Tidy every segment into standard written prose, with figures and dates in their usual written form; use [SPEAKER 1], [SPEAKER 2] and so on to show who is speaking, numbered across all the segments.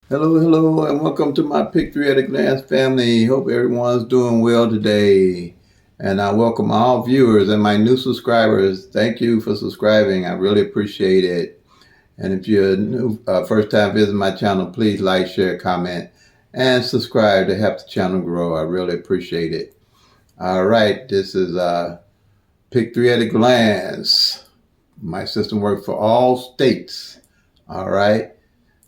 [SPEAKER 1] Hello, and welcome to my Pick Three at a Glance family. Hope everyone's doing well today. And I welcome all viewers and my new subscribers. Thank you for subscribing. I really appreciate it. And if you're new, first time visiting my channel, please like, share, comment, and subscribe to help the channel grow. I really appreciate it. All right, this is Pick Three at a Glance. My system works for all states. All right.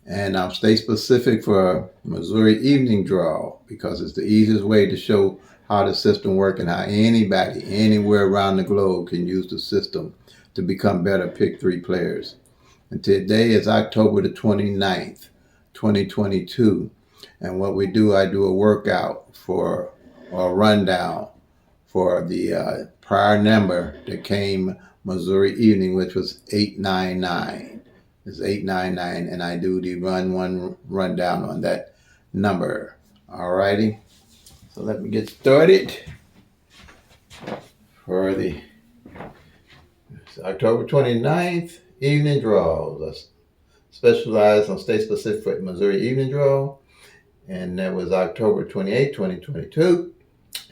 [SPEAKER 1] And I'll stay specific for Missouri evening draw because it's the easiest way to show how the system works and how anybody anywhere around the globe can use the system to become better pick three players. And today is October the 29th, 2022. And what we do, I do a workout for or a rundown for the prior number that came Missouri evening, which was 899. It's 899, and I do the rundown on that number. Alrighty, so let me get started for the October 29th evening draws. I specialize on state specific for Missouri evening draw, and that was October 28th, 2022,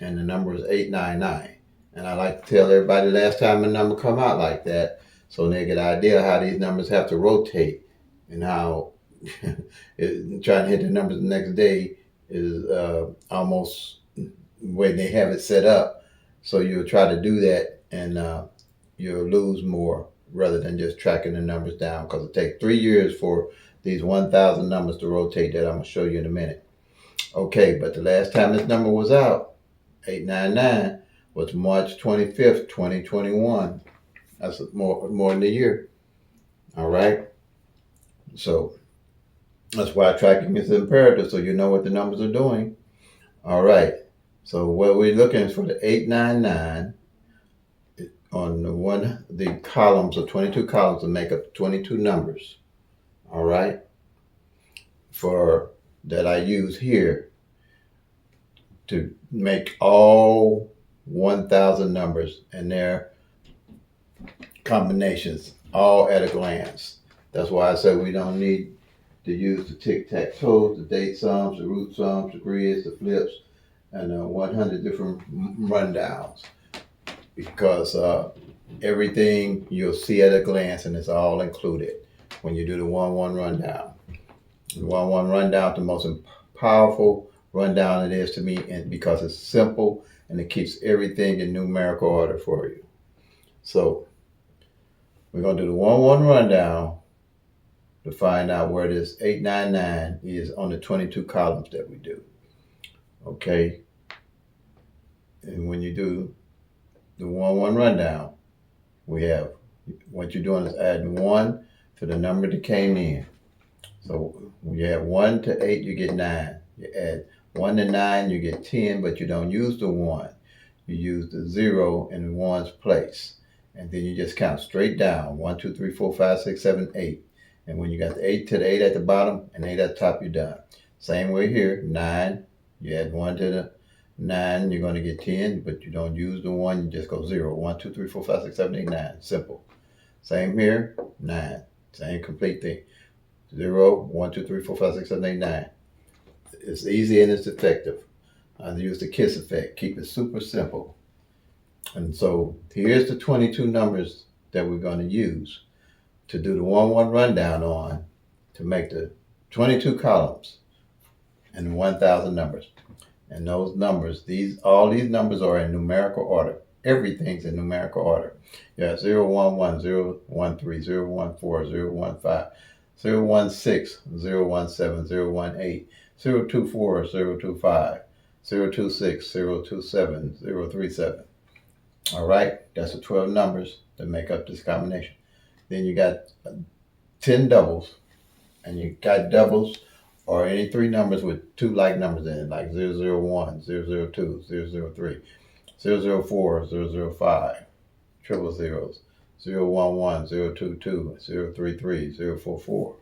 [SPEAKER 1] and the number was 899. And I like to tell everybody last time a number come out like that, so they get an idea how these numbers have to rotate and how trying to hit the numbers the next day is almost the way they have it set up. So you'll try to do that and you'll lose more rather than just tracking the numbers down, because it takes 3 years for these 1,000 numbers to rotate that I'm going to show you in a minute. Okay, but the last time this number was out, 899, was March 25th, 2021. That's more than a year. All right. So that's why tracking is imperative, so you know what the numbers are doing. All right. So what we're looking for the 899 on the columns of 22 columns to make up 22 numbers. All right. For that I use here to make all 1,000 numbers and their combinations all at a glance. That's why I said we don't need to use the tic-tac-toe, the date sums, the root sums, the grids, the flips, and 100 different rundowns, because everything you'll see at a glance, and it's all included when you do the 1-1 rundown. The 1-1 rundown, the most powerful rundown it is to me, and because it's simple and it keeps everything in numerical order for you. So we're going to do the 1-1 rundown to find out where this 899 is on the 22 columns that we do. Okay. And when you do the 1-1 rundown, we have, what you're doing is adding 1 to the number that came in. So when you have 1 to 8, you get 9. You add 1 to 9, you get 10, but you don't use the 1. You use the 0 in the 1's place. And then you just count straight down. 1, 2, 3, 4, 5, 6, 7, 8. And when you got the 8 to the 8 at the bottom and 8 at the top, you're done. Same way here. 9, you add 1 to the 9, you're going to get 10, but you don't use the 1. You just go 0. 1, 2, 3, 4, 5, 6, 7, 8, 9. Simple. Same here. 9. Same complete thing. 0, 1, 2, 3, 4, 5, 6, 7, 8, 9. It's easy and it's effective. I use the KISS effect. Keep it super simple. And so here's the 22 numbers that we're going to use to do the 1-1 rundown on, to make the 22 columns and 1,000 numbers. And those numbers, all these numbers are in numerical order. Everything's in numerical order. You have 0, 1, 1, 0, 1, 3, 0, 1, 4, 0, 1, 5, 0, 1, 6, 0, 1, 7, 0, 1, 8, 0, 2, 4, 0, 2, 5, 0, 2, 6, 0, 2, 7, 0, 3, 7. All right, that's the 12 numbers that make up this combination. Then you got 10 doubles, and you got doubles or any 3 numbers with 2 like numbers in it, like 001, 002, 003, 004, 005, triple zeros, 011, 022, 033, 044.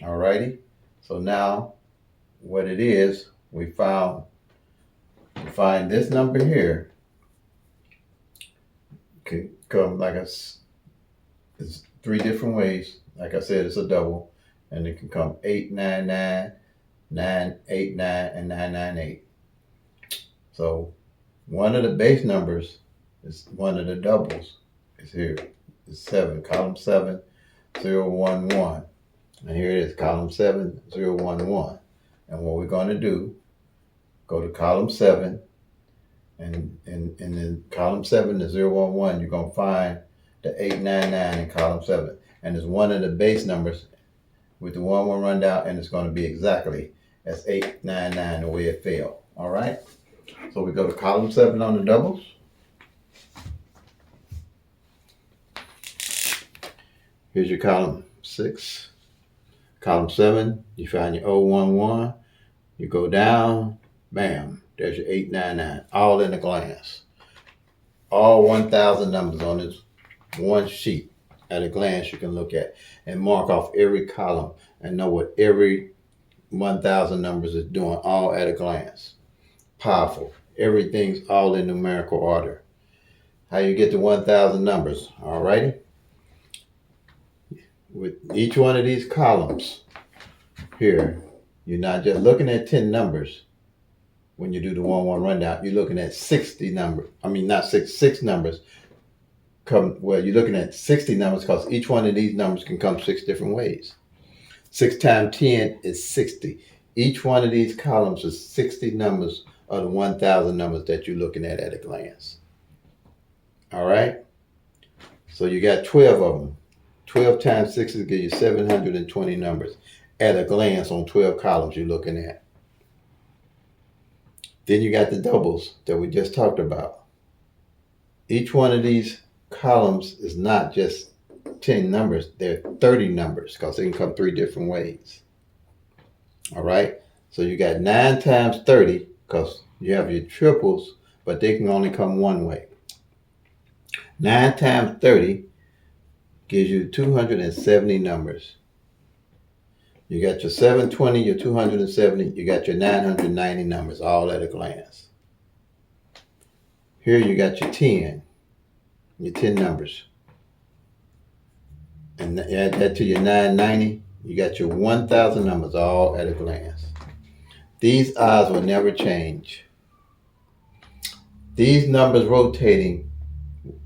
[SPEAKER 1] All righty, so now what it is, we found, to find this number here, could come like it's 3 different ways. Like I said, it's a double. and it can come 899, 989, and 998. So one of the base numbers is one of the doubles. It's here. It's 7, column 7, 011. And here it is, column 7, 011. And what we're going to do, go to column 7, and in column 7, the 011, you're going to find the 899 in column 7. And it's one of the base numbers with the 1 run down, and it's going to be exactly as 899 the way it fell. All right? So we go to column 7 on the doubles. Here's your column 6. Column 7, you find your 011. You go down, bam, there's your 899, all in a glance. All 1,000 numbers on this one sheet at a glance you can look at and mark off every column and know what every 1,000 numbers is doing, all at a glance. Powerful. Everything's all in numerical order. How you get to 1,000 numbers, all righty? With each one of these columns here, you're not just looking at 10 numbers when you do the 1 rundown. You're looking at 60 numbers. I mean, not six numbers. You're looking at 60 numbers because each one of these numbers can come 6 different ways. 6 times 10 is 60. Each one of these columns is 60 numbers of the 1,000 numbers that you're looking at a glance. All right? So you got 12 of them. 12 times 6 will give you 720 numbers at a glance on 12 columns you're looking at. Then you got the doubles that we just talked about. Each one of these columns is not just 10 numbers, they're 30 numbers because they can come 3 different ways. All right? So you got 9 times 30 because you have your triples, but they can only come one way. 9 times 30 gives you 270 numbers. You got your 720, your 270, you got your 990 numbers all at a glance. Here you got your 10 numbers. And add that to your 990, you got your 1,000 numbers all at a glance. These odds will never change. These numbers rotating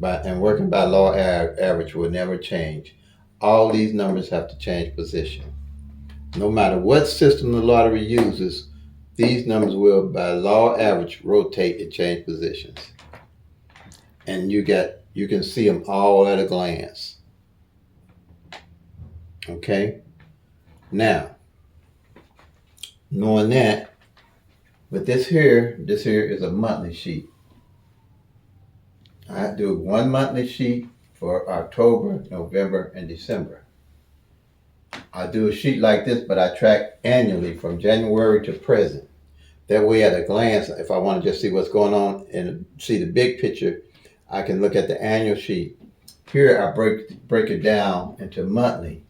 [SPEAKER 1] and working by law average will never change. All these numbers have to change position. No matter what system the lottery uses, these numbers will, by law average, rotate and change positions. And you can see them all at a glance. Okay? Now, knowing that, but this here is a monthly sheet. I do one monthly sheet for October, November, and December. I do a sheet like this, but I track annually from January to present. That way, at a glance, if I want to just see what's going on and see the big picture, I can look at the annual sheet. Here, I break it down into monthly.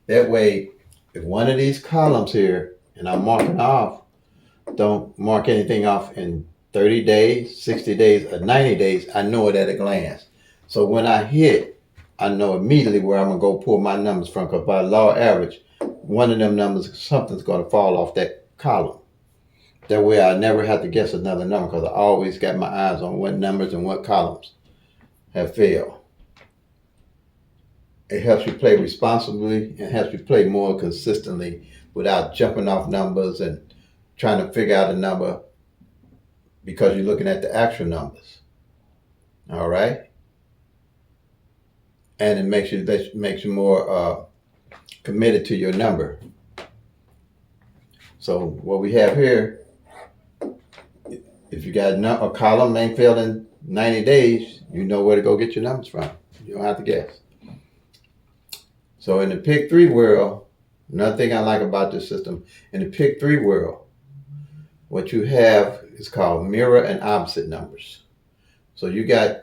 [SPEAKER 1] That way, if one of these columns here, and I'm marking off, don't mark anything off in 30 days, 60 days, or 90 days, I know it at a glance. So when I hit, I know immediately where I'm going to go pull my numbers from, because by law average, one of them numbers, something's going to fall off that column. That way I never have to guess another number, because I always got my eyes on what numbers and what columns have failed. It helps you play responsibly and helps you play more consistently without jumping off numbers and trying to figure out a number because you're looking at the actual numbers. All right? And it makes you more committed to your number. So what we have here, if you got a column ain't failed in 90 days, you know where to go get your numbers from. You don't have to guess. So in the Pick 3 world, another thing I like about this system, in the Pick 3 world, what you have is called mirror and opposite numbers. So you got,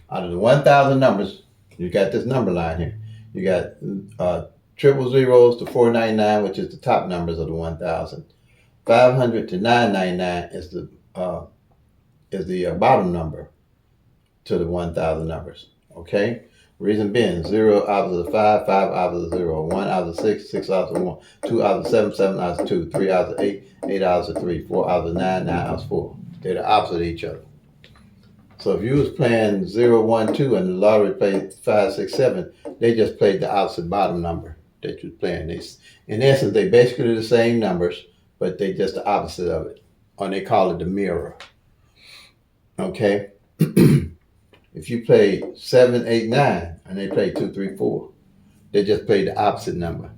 [SPEAKER 1] out of the 1,000 numbers, you got this number line here. You got triple zeros to 499, which is the top numbers of the 1,000. 500 to 999 is the bottom number to the 1,000 numbers. Okay, Reason being, 0 opposite of 5, 5 opposite of 0, 1 opposite of 6, 6 opposite of 1, 2 opposite of 7, 7 opposite of 2, 3 opposite of 8, 8 opposite of 3, 4 opposite of 9, 9 opposite of 4. They're the opposite of each other. So if you was playing 0, 1, 2 and the lottery played 5, 6, 7, they just played the opposite bottom number that you're playing. In essence, they basically the same numbers, but they just the opposite of it. Or they call it the mirror. Okay? If you play 7, 8, 9, and they play 2, 3, 4, they just play the opposite number.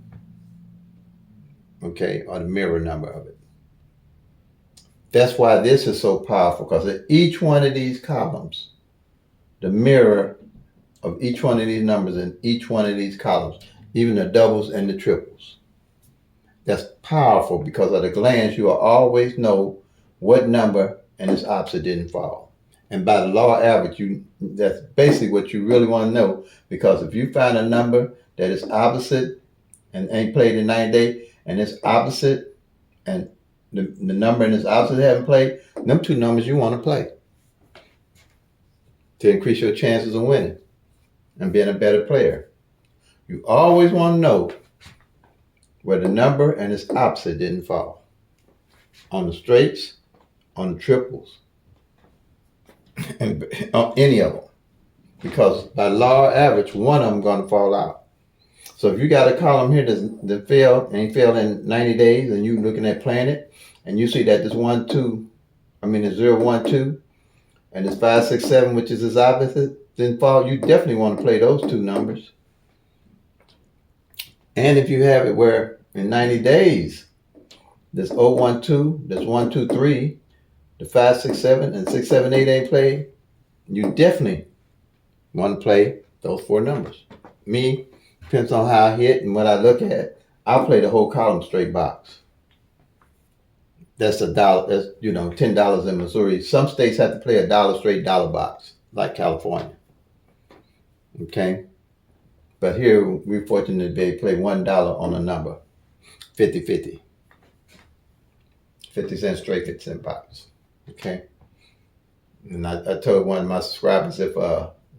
[SPEAKER 1] Okay? Or the mirror number of it. That's why this is so powerful, because in each one of these columns, the mirror of each one of these numbers in each one of these columns, even the doubles and the triples. That's powerful because at a glance, you will always know what number and its opposite didn't fall. And by the law of average, that's basically what you really want to know, because if you find a number that is opposite and ain't played in 90 days, and it's opposite and the number and its opposite haven't played, them two numbers you want to play to increase your chances of winning and being a better player. You always want to know where the number and its opposite didn't fall. On the straights, on the triples, and on any of them. Because by law of average, one of them going to fall out. So if you got a column here that failed, and failed in 90 days, and you looking at playing it, and you see that this 1, 2, it's 0, 1, 2, and it's 5, 6, 7, which is its opposite, didn't fall, you definitely want to play those two numbers. And if you have it where in 90 days, this 0, 1, 2, this 1, 2, 3, the 5, 6, 7, and 6, 7, 8 ain't played, you definitely want to play those four numbers. Me, depends on how I hit and what I look at, I'll play the whole column straight box. That's $1. That's $10 in Missouri. Some states have to play $1 straight dollar box, like California. Okay, but here we're fortunate to be able to play $1 on a number, 50-50, 50 cents straight, 50 cent box. Okay, and I told one of my subscribers if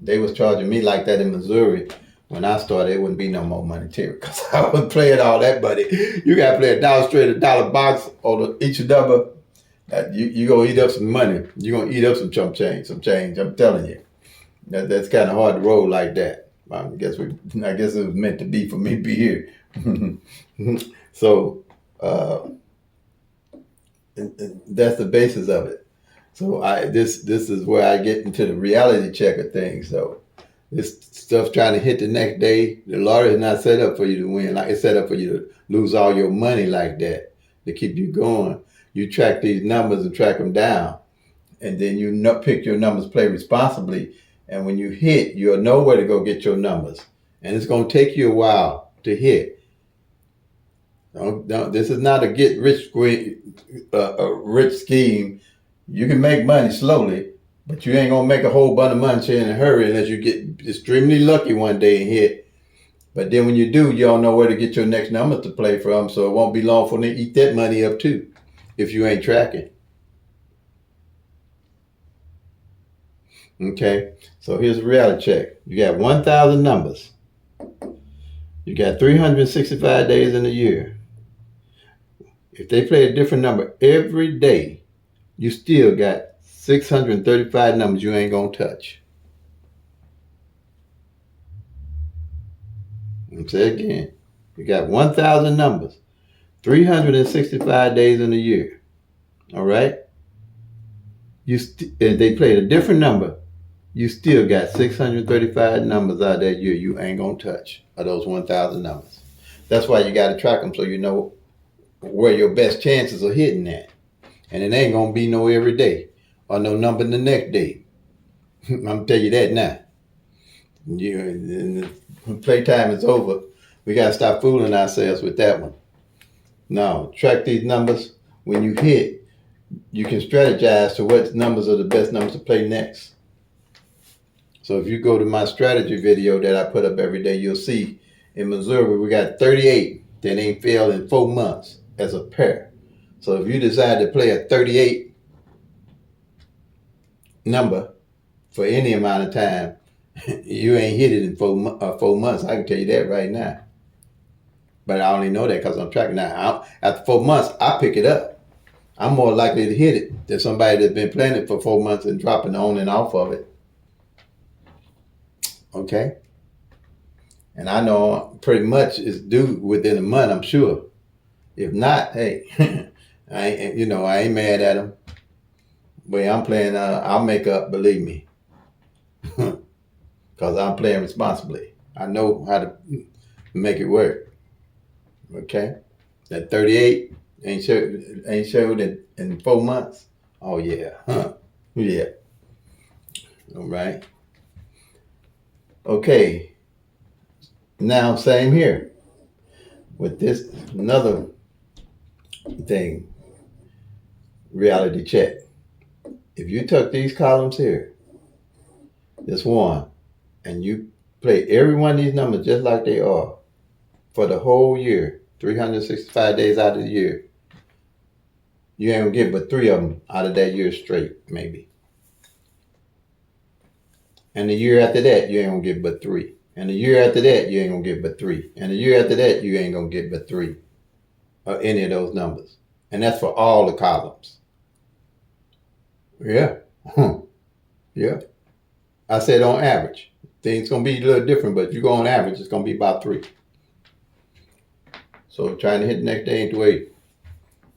[SPEAKER 1] they was charging me like that in Missouri when I started, it wouldn't be no more monetary because I wasn't playing all that money. You got to play $1 straight, $1 box on each number. You gonna eat up some money. You gonna eat up some chump change, some change. I'm telling you, that's kind of hard to roll like that. I guess it was meant to be for me to be here. So that's the basis of it. So this is where I get into the reality check of things. So this stuff trying to hit the next day, the lottery is not set up for you to win. Like it's set up for you to lose all your money like that to keep you going. You track these numbers and track them down, and then you pick your numbers, play responsibly. And when you hit, you'll know where to go get your numbers. And it's going to take you a while to hit. This is not a get rich scheme. You can make money slowly, but you ain't going to make a whole bunch of money in a hurry unless you get extremely lucky one day and hit. But then when you do, you don't know where to get your next number to play from, so it won't be long for them to eat that money up too if you ain't tracking. Okay, so here's a reality check. You got 1,000 numbers. You got 365 days in a year. If they play a different number every day, you still got 635 numbers you ain't gonna touch. I'll say it again. You got 1,000 numbers, 365 days in a year. All right? If they played a different number, you still got 635 numbers out that year you ain't gonna touch of those 1,000 numbers. That's why you got to track them so you know where your best chances are hitting at. And it ain't gonna be no every day or no number the next day. I'm gonna tell you that now. When playtime is over, we gotta stop fooling ourselves with that one. No, track these numbers. When you hit, you can strategize to what numbers are the best numbers to play next. So if you go to my strategy video that I put up every day, you'll see in Missouri we got 38 that ain't failed in 4 months as a pair. So if you decide to play a 38 number for any amount of time, You ain't hit it in 4 months. I can tell you that right now. But I only know that because I'm tracking now. After 4 months, I pick it up. I'm more likely to hit it than somebody that's been playing it for 4 months and dropping on and off of it. Okay? And I know pretty much it's due within a month, I'm sure. If not, hey, I ain't mad at them. But I'm playing, I'll make up, believe me. Because I'm playing responsibly. I know how to make it work. Okay? That 38 ain't showed in 4 months. Oh yeah. Huh. Yeah. All right. Okay. Now same here. With this another thing. Reality check. If you took these columns here, this one, and you play every one of these numbers just like they are for the whole year, 365 days out of the year, you ain't gonna get but 3 of them out of that year straight, maybe. And the year after that, you ain't gonna get but 3. And the year after that, you ain't gonna get but 3. And the year after that, you ain't gonna get but 3 of any of those numbers. And that's for all the columns. Yeah. Yeah. I said on average. Things gonna be a little different, but if you go on average, it's gonna be about 3. So trying to hit the next day ain't the way.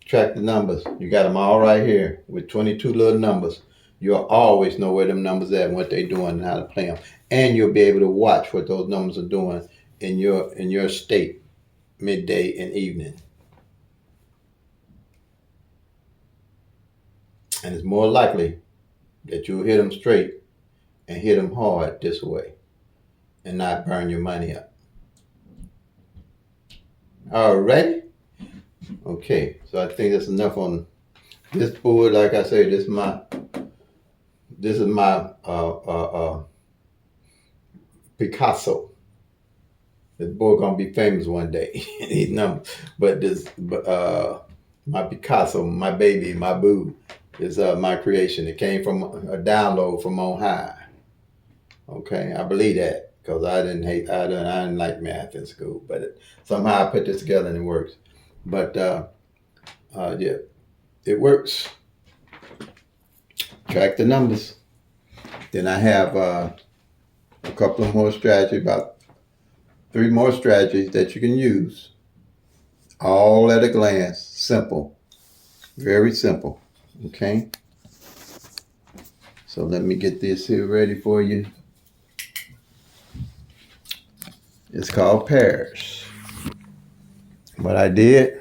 [SPEAKER 1] Track the numbers. You got them all right here with 22 little numbers. You'll always know where them numbers at and what they're doing and how to play them. And you'll be able to watch what those numbers are doing in your state, midday and evening. And it's more likely that you'll hit them straight and hit them hard this way and not burn your money up. All right. Okay, so I think that's enough on this board. Like I say, this is my Picasso. This board gonna be famous one day. These numbers, but my Picasso, my baby, my boo, is my creation. It came from a download from on high. Okay, I believe that because I didn't like math in school, but somehow I put this together and it works. But yeah, it works. Track the numbers. Then I have a couple of more strategies, about 3 more strategies that you can use. All at a glance. Simple. Very simple. Okay. So let me get this here ready for you. It's called pairs. What I did,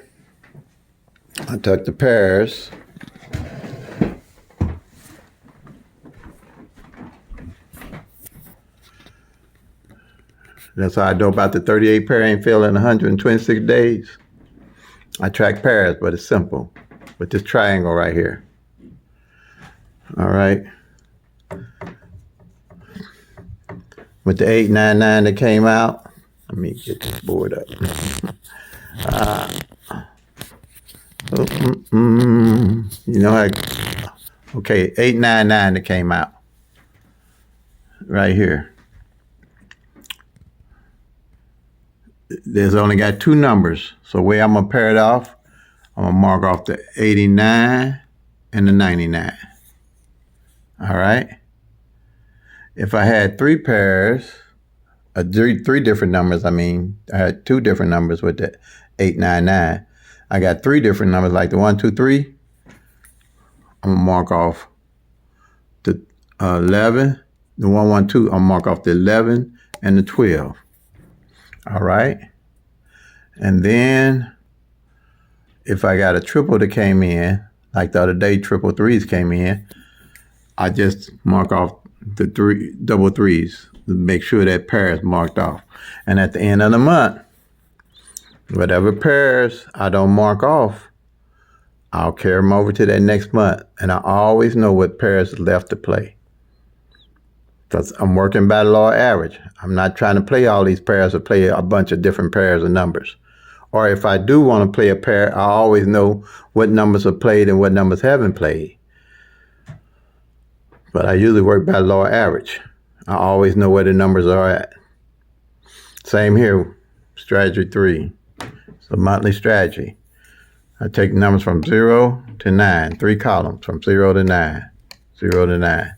[SPEAKER 1] I took the pairs. That's how I know about the 38 pair ain't failed in 126 days. I track pairs, but it's simple. With this triangle right here. All right. With the 899 that came out, let me get this board up. You know how, okay, 899 that came out. Right here. There's only got 2 numbers. So the way I'm going to pair it off, I'm going to mark off the 89 and the 99. All right. If I had 3 pairs, three different numbers, I had 2 different numbers with the 899. I got 3 different numbers like the 1, 2, 3. I'm going to mark off the 11. The 1, 1, 2, I'm going to mark off the 11 and the 12. All right. And then if I got a triple that came in, like the other day, triple threes came in, I just mark off the 3 double threes to make sure that pair is marked off. And at the end of the month, whatever pairs I don't mark off, I'll carry them over to that next month. And I always know what pairs are left to play. Because I'm working by the law of average. I'm not trying to play all these pairs or play a bunch of different pairs of numbers. Or if I do want to play a pair, I always know what numbers are played and what numbers haven't played. But I usually work by the law of average. I always know where the numbers are at. Same here, strategy 3. It's a monthly strategy. I take numbers from 0 to 9, 3 columns from 0 to 9, 0 to 9.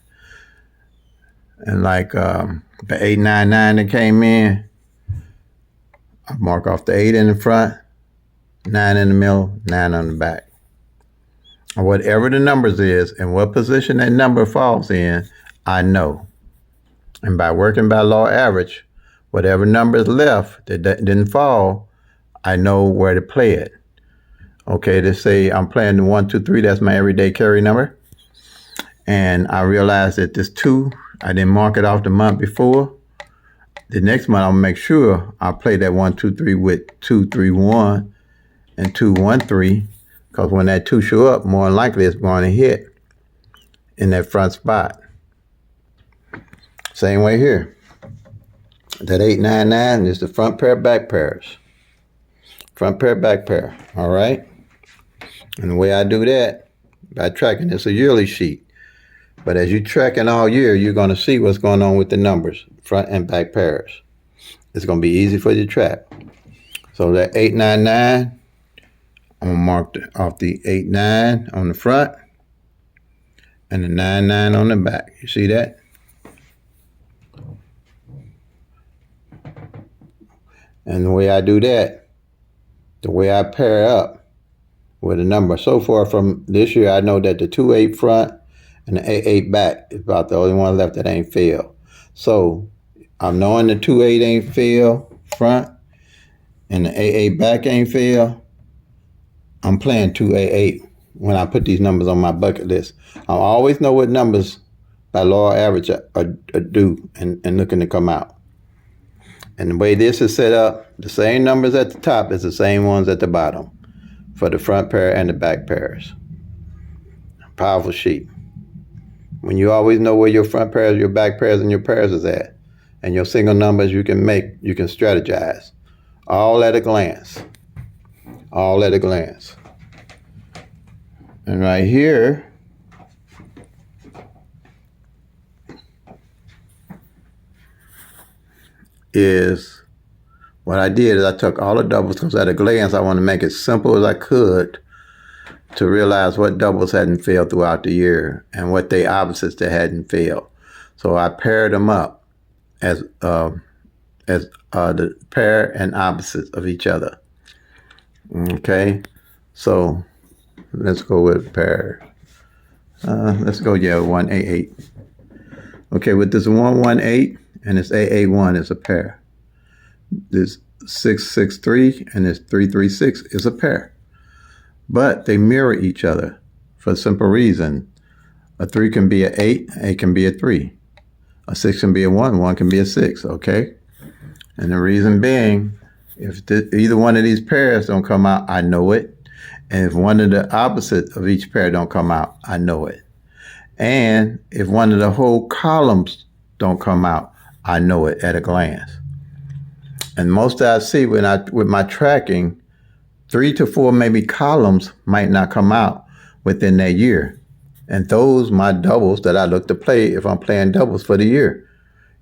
[SPEAKER 1] And like the 899 that came in, I mark off the 8 in the front, 9 in the middle, 9 on the back. Or whatever the numbers is and what position that number falls in, I know. And by working by law average, whatever number is left that didn't fall, I know where to play it. Okay, let's say I'm playing the 1, 2, 3, that's my everyday carry number. And I realized that this 2, I didn't mark it off the month before. The next month, I'll make sure I play that 1, 2, 3 with 2, 3, 1 and 2, 1, 3. Because when that 2 show up, more than likely it's going to hit in that front spot. Same way here. That 899 is the front pair, back pairs. Front pair, back pair. All right? And the way I do that, by tracking, it's a yearly sheet. But as you're tracking all year, you're going to see what's going on with the numbers, front and back pairs. It's going to be easy for you to track. So that 899, I'm going to mark off the 89 on the front and the 99 on the back. You see that? And the way I do that, the way I pair up with a number. So far from this year, I know that the 28 front and the 88 back is about the only one left that ain't failed. So I'm knowing the 28 ain't failed front and the 88 back ain't failed. I'm playing 288 when I put these numbers on my bucket list. I always know what numbers by law average are due and looking to come out. And the way this is set up, the same numbers at the top is the same ones at the bottom for the front pair and the back pairs. Powerful sheet. When you always know where your front pairs, your back pairs, and your pairs is at, and your single numbers you can strategize. All at a glance. All at a glance. And right here is what I did is I took all the doubles because at a glance I want to make it simple as I could to realize what doubles hadn't failed throughout the year and what they opposites that hadn't failed. So I paired them up as the pair and opposites of each other. Okay, so let's go with pair. Let's go, 188. Okay, with this 118 and this 881 is a pair. This 663 and this 336 is a pair. But they mirror each other for a simple reason. A 3 can be an 8, 8 can be a 3. A 6 can be a 1, 1 can be a 6, okay? And the reason being, if either one of these pairs don't come out, I know it. And if one of the opposites of each pair don't come out, I know it. And if one of the whole columns don't come out, I know it at a glance. And most I see with my tracking, 3 to 4 maybe columns might not come out within that year. And those my doubles that I look to play if I'm playing doubles for the year,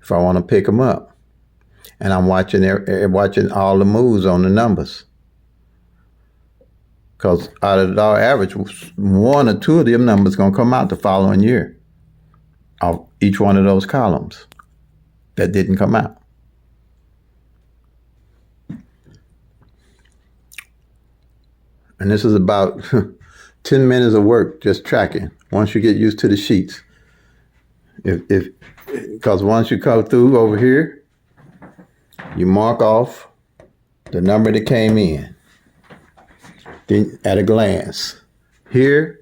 [SPEAKER 1] if I want to pick them up. And I'm watching all the moves on the numbers. Because out of our average, 1 or 2 of them numbers going to come out the following year of each one of those columns that didn't come out. And this is about 10 minutes of work just tracking once you get used to the sheets. Because once you come through over here, you mark off the number that came in. Then at a glance. Here,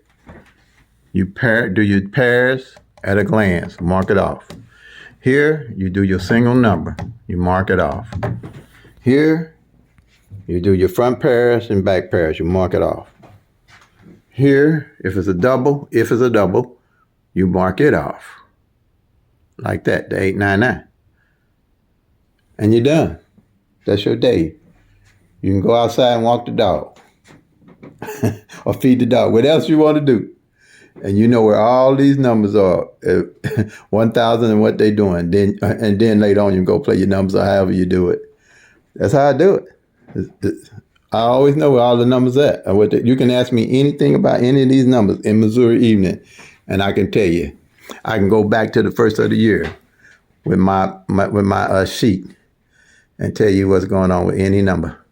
[SPEAKER 1] you do your pairs at a glance. Mark it off. Here, you do your single number. You mark it off. Here, you do your front pairs and back pairs. You mark it off. Here, if it's a double, you mark it off. Like that, the 899. And you're done. That's your day. You can go outside and walk the dog. Or feed the dog. What else you want to do? and you know where all these numbers are, 1,000 and what they doing. Then later on you go play your numbers or however you do it. That's how I do it. I always know where all the numbers at. And you can ask me anything about any of these numbers in Missouri Evening, and I can tell you. I can go back to the first of the year with my sheet and tell you what's going on with any number.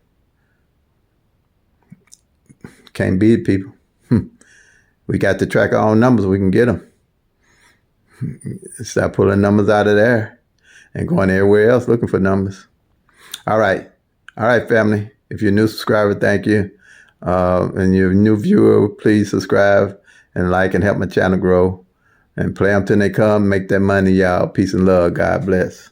[SPEAKER 1] Can't beat it, people. We got to track our own numbers. We can get them. Start pulling numbers out of there and going everywhere else looking for numbers. All right, family. If you're a new subscriber, thank you. And you're a new viewer, please subscribe and like and help my channel grow. And play them till they come. Make that money, y'all. Peace and love. God bless.